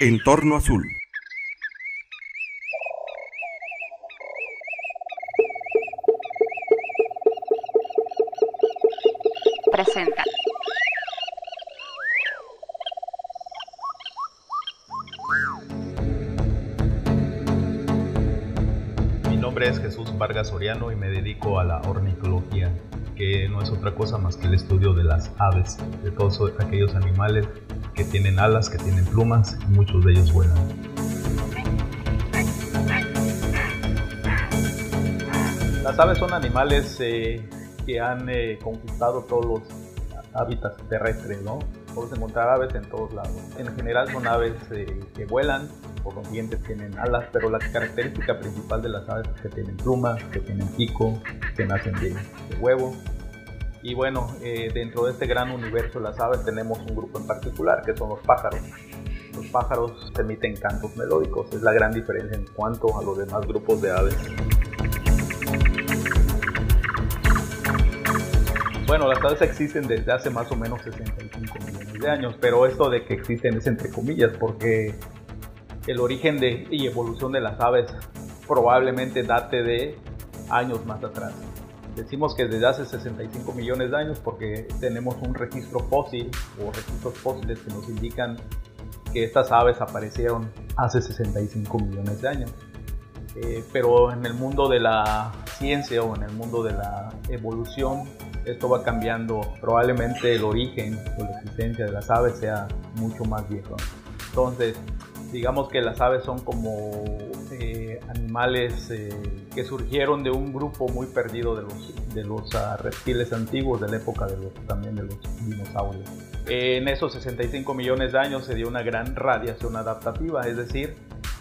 Entorno Azul. Presenta. Mi nombre es Jesús Vargas Soriano y me dedico a la ornitología, que no es otra cosa más que el estudio de las aves, de todos aquellos animales que tienen alas, que tienen plumas y muchos de ellos vuelan. Las aves son animales que han conquistado todos los hábitats terrestres, ¿no? Puedes encontrar aves en todos lados. En general son aves que vuelan, por consiguiente tienen alas, pero la característica principal de las aves es que tienen plumas, que tienen pico, que nacen de huevo. Y bueno, dentro de este gran universo de las aves tenemos un grupo en particular, que son los pájaros. Los pájaros emiten cantos melódicos, es la gran diferencia en cuanto a los demás grupos de aves. Bueno, las aves existen desde hace más o menos 65 millones de años, pero esto de que existen es entre comillas, porque el origen y evolución de las aves probablemente date de años más atrás. Decimos que desde hace 65 millones de años porque tenemos un registro fósil o registros fósiles que nos indican que estas aves aparecieron hace 65 millones de años. Pero en el mundo de la ciencia o en el mundo de la evolución, esto va cambiando. Probablemente el origen o la existencia de las aves sea mucho más viejo. Entonces, digamos que las aves son como animales que surgieron de un grupo muy perdido de los reptiles antiguos de la época también de los dinosaurios. En esos 65 millones de años se dio una gran radiación adaptativa, es decir,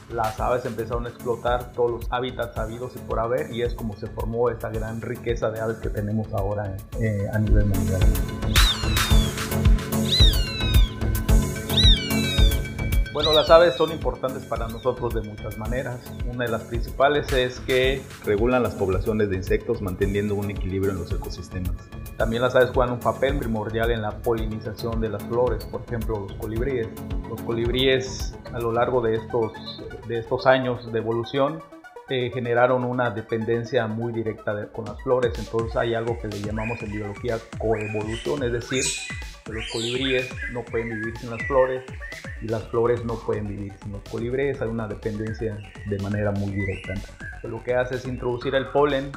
las aves empezaron a explotar todos los hábitats habidos y por haber, y es como se formó esa gran riqueza de aves que tenemos ahora a nivel mundial. Bueno, las aves son importantes para nosotros de muchas maneras. Una de las principales es que regulan las poblaciones de insectos manteniendo un equilibrio en los ecosistemas. También las aves juegan un papel primordial en la polinización de las flores, por ejemplo los colibríes. Los colibríes a lo largo de estos años de evolución generaron una dependencia muy directa con las flores, entonces hay algo que le llamamos en biología coevolución, es decir, que los colibríes no pueden vivir sin las flores y las flores no pueden vivir sin los colibríes, hay una dependencia de manera muy directa. Lo que hace es introducir el polen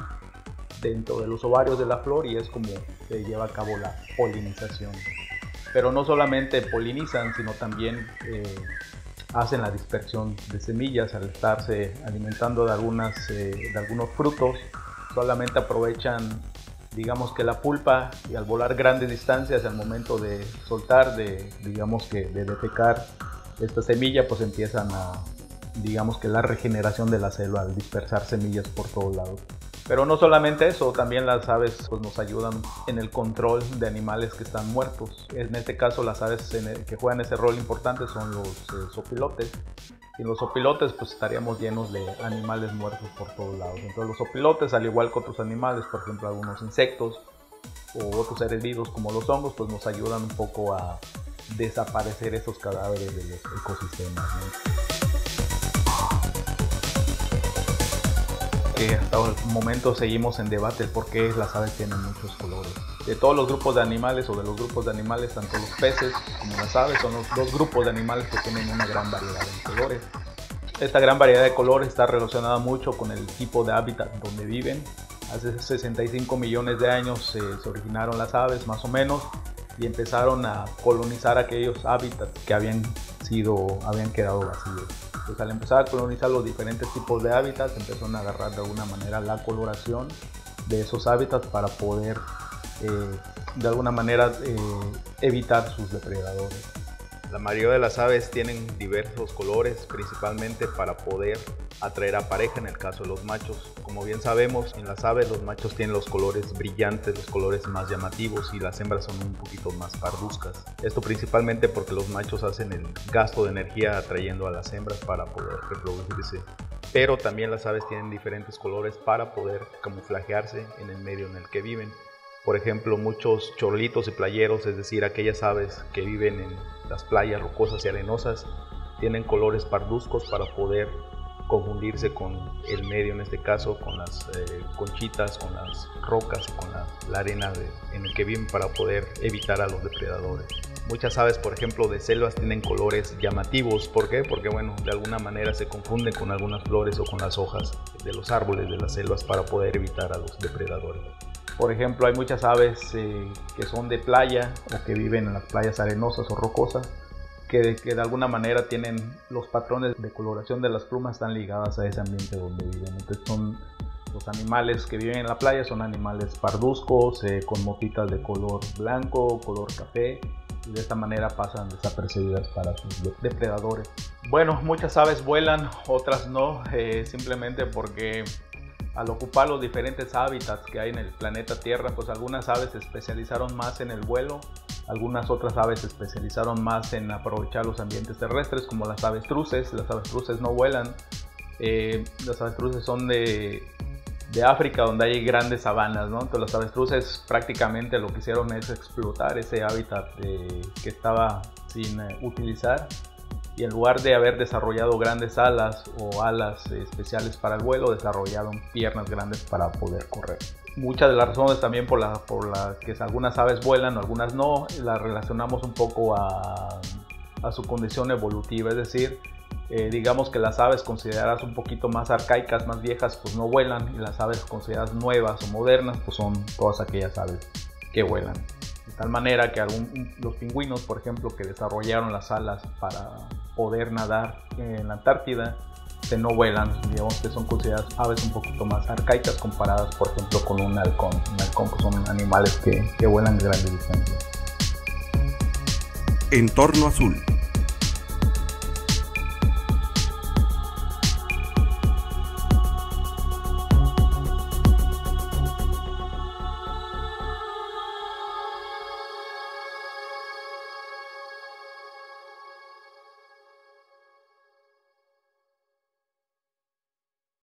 dentro de los ovarios de la flor y es como se lleva a cabo la polinización. Pero no solamente polinizan, sino también hacen la dispersión de semillas al estarse alimentando de algunos frutos. Solamente aprovechan, digamos que la pulpa, y al volar grandes distancias al momento de soltar, de defecar esta semilla, pues empiezan digamos que la regeneración de la selva al dispersar semillas por todos lados. Pero no solamente eso, también las aves pues, nos ayudan en el control de animales que están muertos. En este caso las aves que juegan ese rol importante son los zopilotes. Sin los zopilotes pues estaríamos llenos de animales muertos por todos lados. Entonces los zopilotes, al igual que otros animales, por ejemplo algunos insectos o otros seres vivos como los hongos, pues nos ayudan un poco a desaparecer esos cadáveres de los ecosistemas, ¿no? Hasta el momento seguimos en debate el por qué las aves tienen muchos colores. De todos los grupos de animales o de los grupos de animales, tanto los peces como las aves son los dos grupos de animales que tienen una gran variedad de colores. Esta gran variedad de colores está relacionada mucho con el tipo de hábitat donde viven. Hace 65 millones de años se originaron las aves más o menos y empezaron a colonizar aquellos hábitats que habían quedado vacíos. Pues al empezar a colonizar los diferentes tipos de hábitats, empezaron a agarrar de alguna manera la coloración de esos hábitats para poder de alguna manera evitar sus depredadores. La mayoría de las aves tienen diversos colores, principalmente para poder atraer a pareja en el caso de los machos. Como bien sabemos, en las aves los machos tienen los colores brillantes, los colores más llamativos, y las hembras son un poquito más parduzcas. Esto principalmente porque los machos hacen el gasto de energía atrayendo a las hembras para poder reproducirse. Pero también las aves tienen diferentes colores para poder camuflajearse en el medio en el que viven. Por ejemplo, muchos chorlitos y playeros, es decir, aquellas aves que viven en las playas rocosas y arenosas, tienen colores parduzcos para poder confundirse con el medio, en este caso con las conchitas, con las rocas y con la arena en el que viven, para poder evitar a los depredadores. Muchas aves, por ejemplo, de selvas tienen colores llamativos. ¿Por qué? Porque bueno, de alguna manera se confunden con algunas flores o con las hojas de los árboles de las selvas para poder evitar a los depredadores. Por ejemplo, hay muchas aves que son de playa o que viven en las playas arenosas o rocosas, que de alguna manera tienen los patrones de coloración de las plumas están ligadas a ese ambiente donde viven. Entonces son los animales que viven en la playa, son animales parduzcos, con motitas de color blanco, color café, y de esta manera pasan desapercibidas para sus depredadores. Bueno, muchas aves vuelan, otras no, simplemente porque al ocupar los diferentes hábitats que hay en el planeta Tierra, pues algunas aves se especializaron más en el vuelo, algunas otras aves se especializaron más en aprovechar los ambientes terrestres, como las avestruces. Las avestruces no vuelan, las avestruces son de África, donde hay grandes sabanas, ¿no? Entonces las avestruces prácticamente lo que hicieron es explotar ese hábitat que estaba sin utilizar, y en lugar de haber desarrollado grandes alas o alas especiales para el vuelo, desarrollaron piernas grandes para poder correr. Muchas de las razones también por la que algunas aves vuelan o algunas no, las relacionamos un poco a su condición evolutiva, es decir, digamos que las aves consideradas un poquito más arcaicas, más viejas, pues no vuelan, y las aves consideradas nuevas o modernas, pues son todas aquellas aves que vuelan. De tal manera que los pingüinos, por ejemplo, que desarrollaron las alas para poder nadar en la Antártida, no vuelan, digamos que son consideradas aves un poquito más arcaicas comparadas, por ejemplo, con un halcón. Un halcón, pues son animales que vuelan de grandes distancias. Entorno Azul.